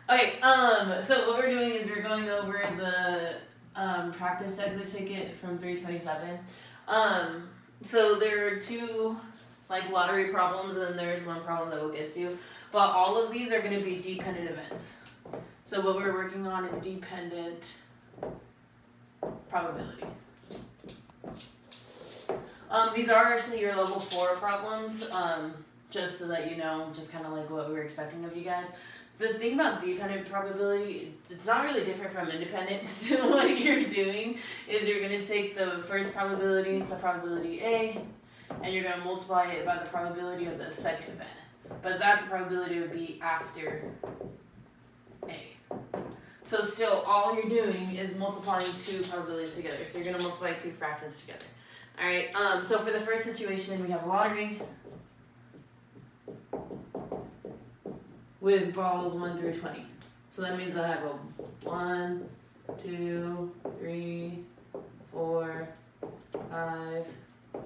Okay, so what we're doing is we're going over the practice exit ticket from 327. So there are two like lottery problems, and then there's one problem that we'll get to. But all of these are going to be dependent events. So what we're working on is dependent probability. These are actually your level 4 problems, just so that you know, just kind of like what we were expecting of you guys. The thing about dependent probability, it's not really different from independent. Still, what you're doing is you're going to take the first probability, so probability A, and you're going to multiply it by the probability of the second event. But that's the probability would be after A. So still, all you're doing is multiplying two probabilities together. So you're going to multiply two fractions together. All right. So for the first situation, we have a lottery with balls 1 through 20. So that means I have a 1, 2, 3, 4, 5,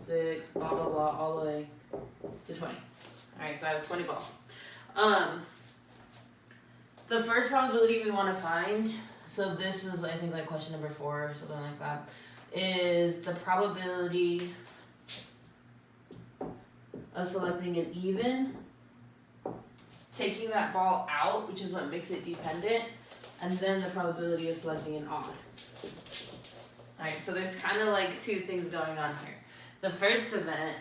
6, blah blah blah, all the way to 20. All right. So I have 20 balls. The first probability we want to find, so this was I think like question number 4 or something like that, is the probability of selecting an even, taking that ball out, which is what makes it dependent, and then the probability of selecting an odd. Alright, so there's kind of like two things going on here. The first event,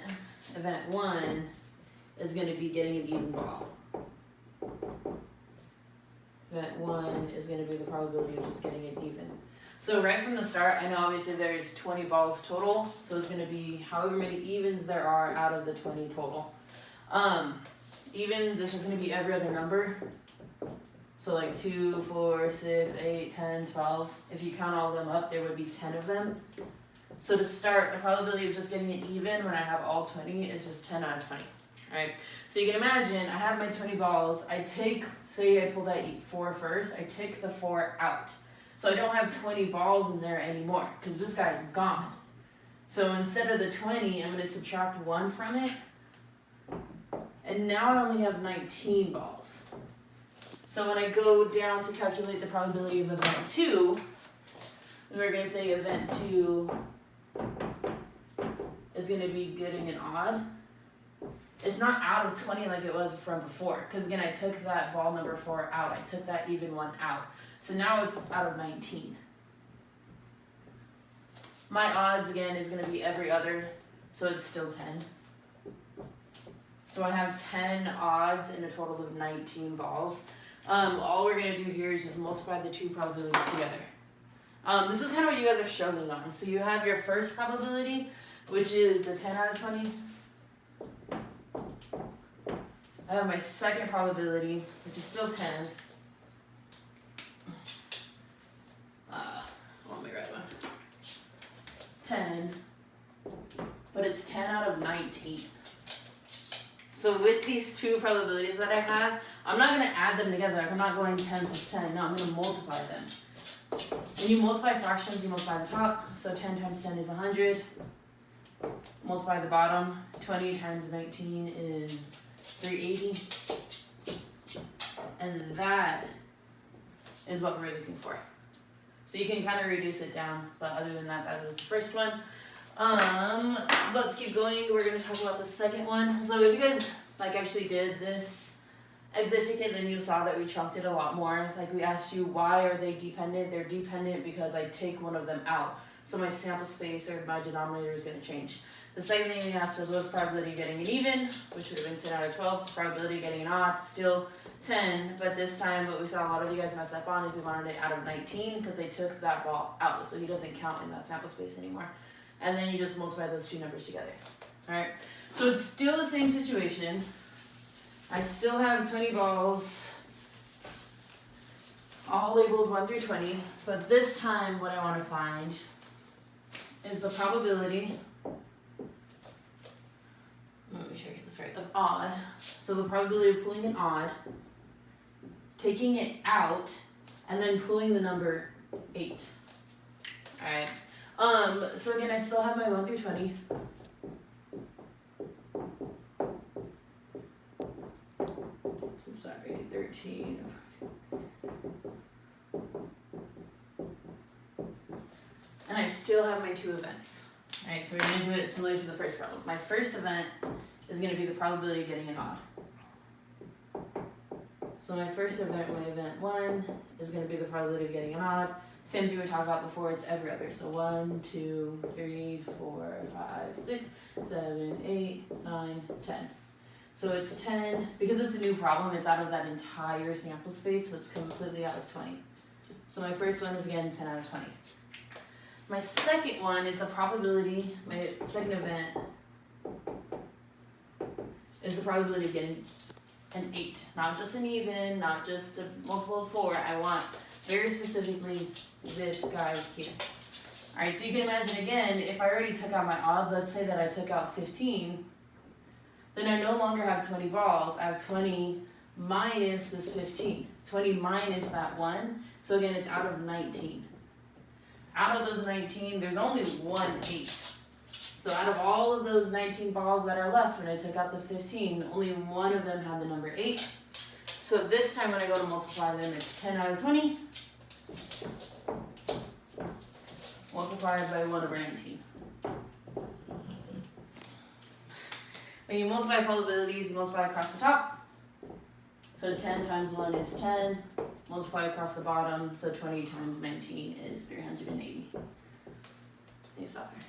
event 1, is going to be getting an even ball. Event 1 is going to be the probability of just getting it even. So right from the start, I know obviously there's 20 balls total, so it's going to be however many evens there are out of the 20 total. Evens is just going to be every other number. So like 2, 4, 6, 8, 10, 12. If you count all of them up, there would be 10 of them. So to start, the probability of just getting an even when I have all 20 is just 10 out of 20. Alright, so you can imagine I have my 20 balls. I take, say I pull that 4 first, I take the 4 out. So I don't have 20 balls in there anymore because this guy's gone. So instead of the 20, I'm going to subtract 1 from it. And now I only have 19 balls. So when I go down to calculate the probability of event 2, we're going to say event 2 is going to be getting an odd. It's not out of 20 like it was from before. Because again, I took that ball number 4 out. I took that even one out. So now it's out of 19. My odds, again, is going to be every other, so it's still 10. So I have 10 odds in a total of 19 balls. All we're going to do here is just multiply the two probabilities together. This is kind of what you guys are struggling on. So you have your first probability, which is the 10 out of 20. I have my second probability, which is still 10. Let me write one. 10, but it's 10 out of 19. So with these two probabilities that I have, I'm not going to add them together. I'm not going 10 plus 10. No, I'm going to multiply them. When you multiply fractions, you multiply the top. So 10 times 10 is 100. Multiply the bottom. 20 times 19 is 380. And that is what we're looking for. So you can kind of reduce it down, but other than that, that was the first one. Let's keep going. We're going to talk about the second one. So if you guys like actually did this exit ticket, then you saw that we chunked it a lot more. Like we asked you, why are they dependent? They're dependent because I take one of them out. So my sample space or my denominator is going to change. The second thing we asked was what's the probability of getting an even, which would have been 10 out of 12. Probability of getting an odd, still 10, but this time what we saw a lot of you guys mess up on is we wanted it out of 19 because they took that ball out, so he doesn't count in that sample space anymore. And then you just multiply those two numbers together. Alright, so it's still the same situation. I still have 20 balls, all labeled 1 through 20, but this time what I want to find is the probability, let me make sure I get this right, of odd. So the probability of pulling an odd, taking it out, and then pulling the number 8. Alright. So again, I still have my 1 through 20. Sorry, 13. And I still have my 2 events. Alright, so we're going to do it similar to the first problem. My first event is going to be the probability of getting an odd. So my first event, my event 1, is going to be the probability of getting an odd. Same thing we talked about before, it's every other. So 1, 2, 3, 4, 5, 6, 7, 8, 9, 10. So it's 10, because it's a new problem, it's out of that entire sample space, so it's completely out of 20. So my first one is again 10 out of 20. My second one is the probability, my second event is the probability of getting an 8. Not just an even, not just a multiple of 4. I want very specifically this guy here. Alright, so you can imagine again, if I already took out my odd, let's say that I took out 15, then I no longer have 20 balls. I have 20 minus this 15. 20 minus that 1. So again, it's out of 19. Out of those 19, there's only 1 8. So out of all of those 19 balls that are left, when I took out the 15, only one of them had the number 8. So this time when I go to multiply them, it's 10 out of 20 multiplied by 1 over 19. When you multiply probabilities, you multiply across the top. So 10 times 1 is 10. Multiply across the bottom, so 20 times 19 is 380. You stop there.